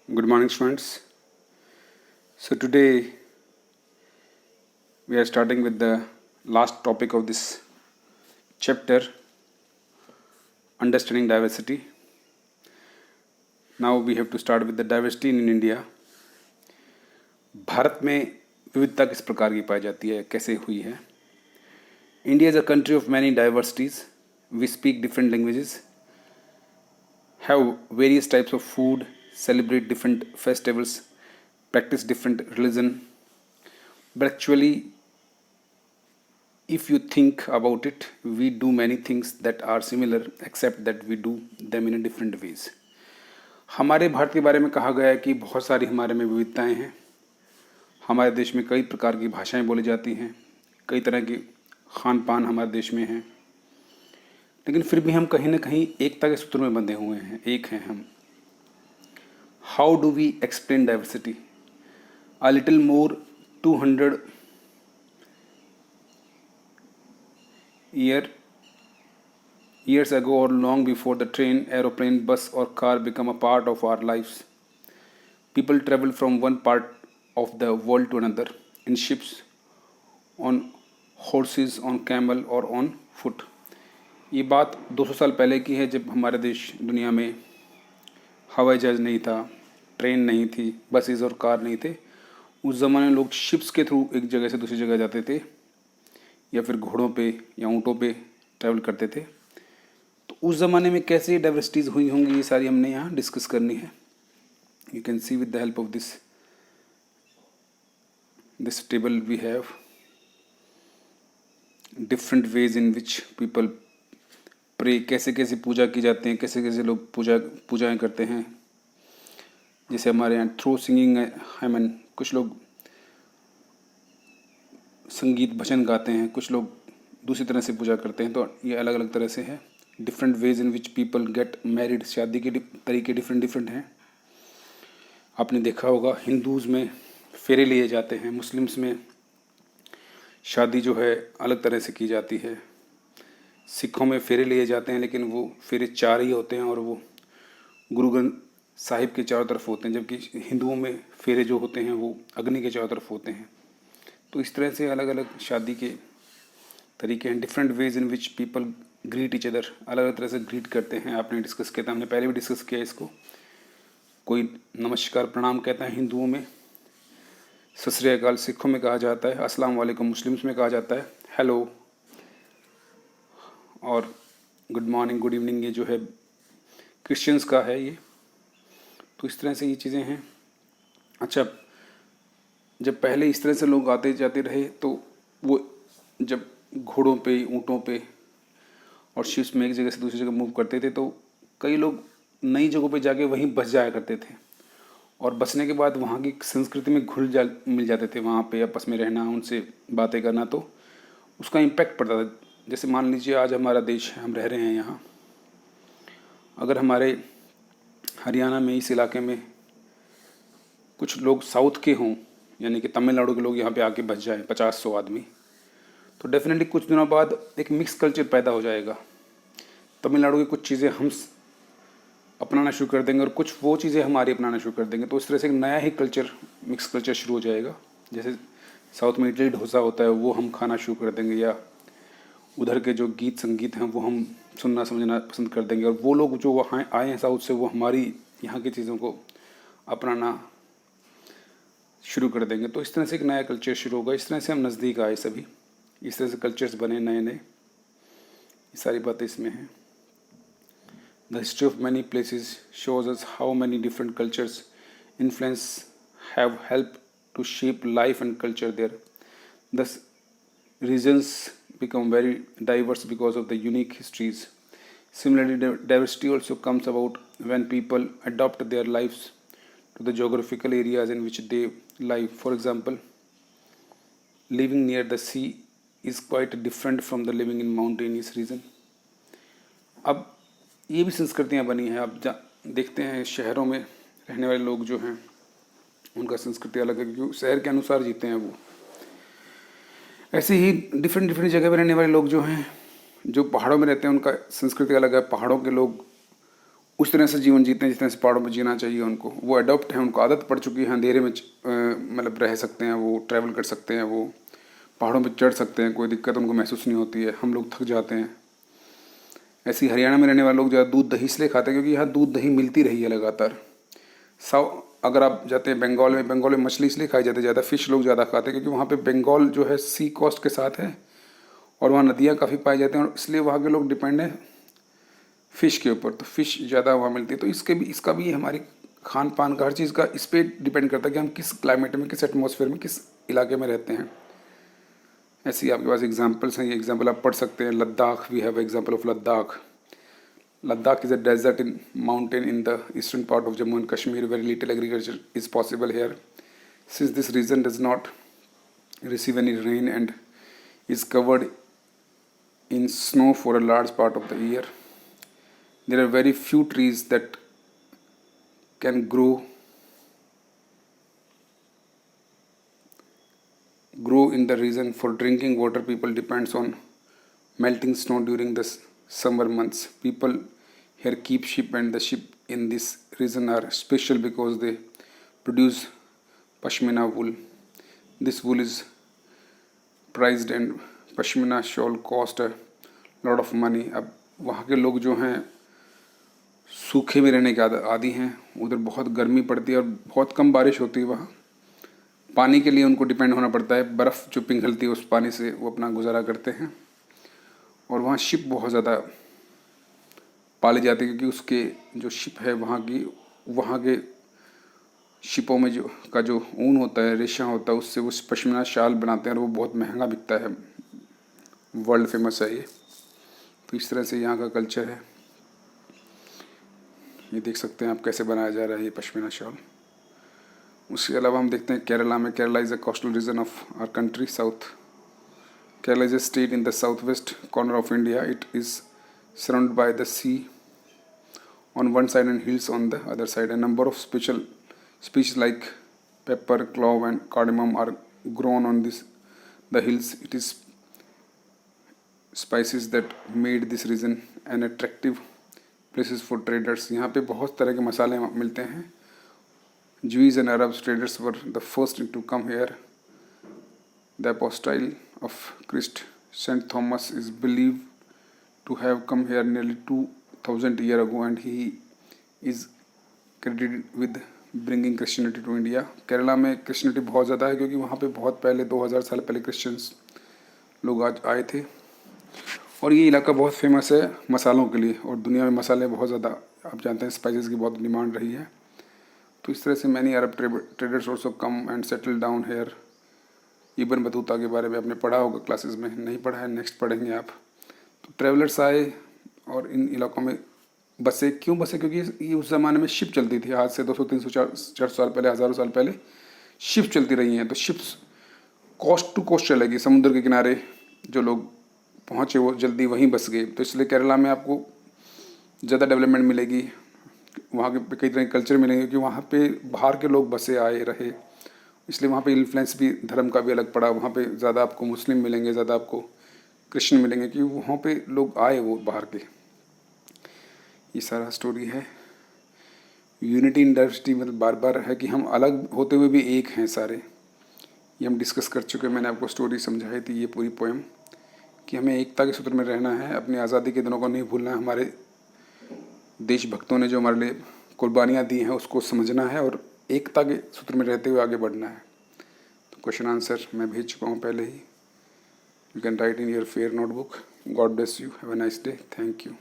Good morning, students. So, today we are starting with the last topic of this chapter, understanding diversity. Now, we have to start with the diversity in India. Bharat में विविधता किस प्रकार की पाई जाती है, कैसे हुई है? India is a country of many diversities. We speak different languages, have various types of food, celebrate different festivals, practice different religion. But actually, if you think about it, we do many things that are similar, except that we do them in a different ways. हमारे भारत के बारे में कहा गया है कि बहुत सारी हमारे में विविधताएं हैं. हमारे देश में कई प्रकार की भाषाएं बोली जाती हैं, कई तरह के खान पान हमारे देश में हैं, लेकिन फिर भी हम कहीं ना कहीं एकता के सूत्र में बंधे हुए हैं, एक हैं हम. How do we explain diversity? A little more 200 years ago, or long before the train, aeroplane, bus or car become a part of our lives, people travel from one part of the world to another in ships, on horses, on camel or on foot. ये बात 200 साल पहले की है, जब हमारे देश दुनिया में हवाई जहाज नहीं था, ट्रेन नहीं थी, बसेस और कार नहीं थे. उस ज़माने में लोग शिप्स के थ्रू एक जगह से दूसरी जगह जाते थे, या फिर घोड़ों पे या ऊँटों पे ट्रैवल करते थे. तो उस ज़माने में कैसे डाइवर्सिटीज़ हुई होंगी, ये सारी हमने यहाँ डिस्कस करनी है. You can see with the help of this table we have different ways in which people pray. कैसे कैसे पूजा की जाती हैं, कैसे कैसे लोग पूजाएं करते हैं. जैसे हमारे यहाँ थ्रू सिंगिंग है, कुछ लोग संगीत भजन गाते हैं, कुछ लोग दूसरी तरह से पूजा करते हैं. तो ये अलग अलग तरह से है. Different ways in which people get married, शादी के तरीके डिफरेंट हैं. आपने देखा होगा हिंदूज़ में फेरे लिए जाते हैं, मुस्लिम्स में शादी जो है अलग तरह से की जाती है. सिखों में फेरे लिए जाते हैं, लेकिन वो फेरे 4 ही होते हैं और वो गुरु ग्रंथ साहिब के चारों तरफ होते हैं, जबकि हिंदुओं में फेरे जो होते हैं वो अग्नि के चारों तरफ होते हैं. तो इस तरह से अलग अलग शादी के तरीके हैं. Different ways in which people greet each other, अलग अलग तरह से ग्रीट करते हैं. आपने डिस्कस किया था, हमने पहले भी डिस्कस किया इसको. कोई नमस्कार प्रणाम कहता है हिंदुओं में, सत श्री अकाल सिखों में कहा जाता है, अस्सलाम वालेकुम मुस्लिम्स में कहा जाता है, हेलो और गुड मॉर्निंग गुड इवनिंग ये जो है क्रिश्चियंस का है ये. तो इस तरह से ये चीज़ें हैं. अच्छा, जब पहले इस तरह से लोग आते जाते रहे, तो वो जब घोड़ों पे, ऊँटों पे और शिप्स में एक जगह से दूसरी जगह मूव करते थे, तो कई लोग नई जगहों पे जाके वहीं बस जाया करते थे, और बसने के बाद वहाँ की संस्कृति में मिल जाते थे. वहाँ पे आपस में रहना, उनसे बातें करना, तो उसका इम्पैक्ट पड़ता था. जैसे मान लीजिए आज हमारा देश है, हम रह रहे हैं यहाँ. अगर हमारे हरियाणा में इस इलाके में कुछ लोग साउथ के हों, यानी कि तमिलनाडु के लोग यहाँ पे आके बस जाएं 50-100 आदमी, तो डेफिनेटली कुछ दिनों बाद एक मिक्स कल्चर पैदा हो जाएगा. तमिलनाडु की कुछ चीज़ें हम अपनाना शुरू कर देंगे और कुछ वो चीज़ें हमारी अपनाना शुरू कर देंगे. तो इस तरह से एक नया ही कल्चर, मिक्स कल्चर शुरू हो जाएगा. जैसे साउथ में इडली डोसा होता है, वो हम खाना शुरू कर देंगे, या उधर के जो गीत संगीत हैं वो हम सुनना समझना पसंद कर देंगे, और वो लोग जो वहाँ आए हैं साउथ से, वो हमारी यहाँ की चीज़ों को अपनाना शुरू कर देंगे. तो इस तरह से एक नया कल्चर शुरू होगा. इस तरह से हम नज़दीक आए सभी, इस तरह से कल्चर्स बने नए नए. ये सारी बातें इसमें हैं. The history of many places shows us how many different cultures influence have help to shape life and culture there. This regions become very diverse because of the unique histories. Similarly, diversity also comes about when people adopt their lives to the geographical areas in which they live. For example, living near the sea is quite different from the living in mountainous region. अब ये भी संस्कृतियाँ बनी हैं. अब देखते हैं शहरों में रहने वाले लोग जो हैं, उनका संस्कृति अलग है, क्योंकि शहर के अनुसार जीते हैं वो. ऐसे ही डिफरेंट जगह पर रहने वाले लोग जो हैं, जो पहाड़ों में रहते हैं, उनका संस्कृति अलग है. पहाड़ों के लोग उस तरह से जीवन जीते हैं जिस तरह से पहाड़ों में जीना चाहिए उनको। वो अडॉप्ट है, उनको आदत पड़ चुकी है अंधेरे में मतलब रह सकते हैं, वो ट्रैवल कर सकते हैं, वो पहाड़ों पे चढ़ सकते हैं, कोई दिक्कत उनको महसूस नहीं होती है। हम लोग थक जाते हैं। ऐसे ही हरियाणा में रहने वाले लोग ज़्यादा दूध दही इसलिए खाते हैं क्योंकि यहाँ दूध दही मिलती रही है लगातार। अगर आप जाते हैं बंगाल में मछली इसलिए खाई जाती है ज़्यादा, फिश लोग ज़्यादा खाते हैं क्योंकि वहाँ पे बंगाल जो है सी कोस्ट के साथ है और वहाँ नदियाँ काफ़ी पाई जाती हैं और इसलिए वहाँ के लोग डिपेंड हैं फ़िश के ऊपर, तो फ़िश ज़्यादा वहाँ मिलती है। तो इसका भी हमारी खान पान का हर चीज़ का इस पर डिपेंड करता है कि हम किस क्लाइमेट में, किस एटमॉस्फेयर में, किस इलाके में रहते हैं। ऐसे ही आपके पास एग्जाम्पल्स हैं, ये एग्जाम्पल आप पढ़ सकते हैं। Ladakh, we have example of Ladakh. Ladakh is a desert in mountain in the eastern part of Jammu and Kashmir. Very little agriculture is possible here, since this region does not receive any rain and is covered in snow for a large part of the year. There are very few trees that can grow in the region. For drinking water, people depends on melting snow during the summer months. People here keep sheep, and the sheep in this region are special because they produce pashmina wool. This wool is prized and pashmina shawl cost a lot of money. अब वहाँ के लोग जो हैं सूखे में रहने के आदी हैं, उधर बहुत गर्मी पड़ती है और बहुत कम बारिश होती है। वहाँ पानी के लिए उनको डिपेंड होना पड़ता है, बर्फ़ जो पिघलती है उस पानी से वो अपना गुजारा करते हैं। और वहाँ शिप बहुत ज़्यादा पाली जाती है क्योंकि उसके जो शिप है वहाँ के शिपों में जो ऊन होता है, रेशा होता है, उससे वो पश्मीना शाल बनाते हैं और वो बहुत महंगा बिकता है। वर्ल्ड फेमस है ये। तो इस तरह से यहाँ का कल्चर है। ये देख सकते हैं आप कैसे बनाया जा रहा है ये पश्मीना शाल। उसके अलावा हम देखते हैं केरला में। Kerala is a coastal region of our country south. Kerala is a state in the southwest corner of India. It is surrounded by the sea on one side and hills on the other side. A number of special species like pepper, clove, and cardamom are grown on the hills. It is spices that made this region an attractive places for traders. यहाँ पे बहुत तरह के मसाले मिलते हैं। Jews and Arab traders were the first to come here. The apostyle of Christ, Saint Thomas, is believed to have come here nearly 2000 years ago, and he is credited with bringing Christianity to India. Kerala में Christianity बहुत ज़्यादा है क्योंकि वहाँ पे बहुत पहले 2000 साल पहले क्रिश्चियंस लोग आज आए थे। और ये इलाका बहुत फेमस है मसालों के लिए, और दुनिया में मसाले बहुत ज़्यादा, आप जानते हैं, स्पाइसेस की बहुत डिमांड रही है। तो इस तरह से many Arab traders also come and settle down here. Ibn Battuta के बारे में आपने पढ़ा होगा क्लासेस में, नहीं पढ़ा है नेक्स्ट पढ़ेंगे आप। तो ट्रैवलर्स आए और इन इलाकों में बसे। क्यों बसे? क्योंकि ये उस ज़माने में शिप चलती थी। आज से 200, 300, 400 साल पहले, हज़ारों साल पहले शिप चलती रही हैं। तो शिप्स कोस्ट टू कोस्ट चलेगी, समुद्र के किनारे जो लोग पहुँचे वो जल्दी वहीं बस गए। तो इसलिए केरला में आपको ज़्यादा डेवलपमेंट मिलेगी, वहाँ के कई तरह के कल्चर मिलेंगे क्योंकि वहाँ पे बाहर के लोग बसे आए रहे, इसलिए वहाँ पे इन्फ्लुएंस भी धर्म का भी अलग पड़ा। वहाँ पे ज़्यादा आपको मुस्लिम मिलेंगे, ज़्यादा आपको क्रिश्चियन मिलेंगे क्योंकि वहाँ पे लोग आए वो बाहर के। ये सारा स्टोरी है। यूनिटी इन डाइवर्सिटी मतलब बार बार है कि हम अलग होते हुए भी एक हैं सारे। ये हम डिस्कस कर चुके हैं, मैंने आपको स्टोरी समझाई थी, ये पूरी पोएम, कि हमें एकता के सूत्र में रहना है, अपनी आज़ादी के दिनों को नहीं भूलना है, हमारे देशभक्तों ने जो हमारे लिए कुर्बानियाँ दी हैं उसको समझना है और एकता के सूत्र में रहते हुए आगे बढ़ना है। तो क्वेश्चन आंसर मैं भेज चुका हूँ पहले ही। You can write in your fair notebook. God bless you, have a nice day, thank you.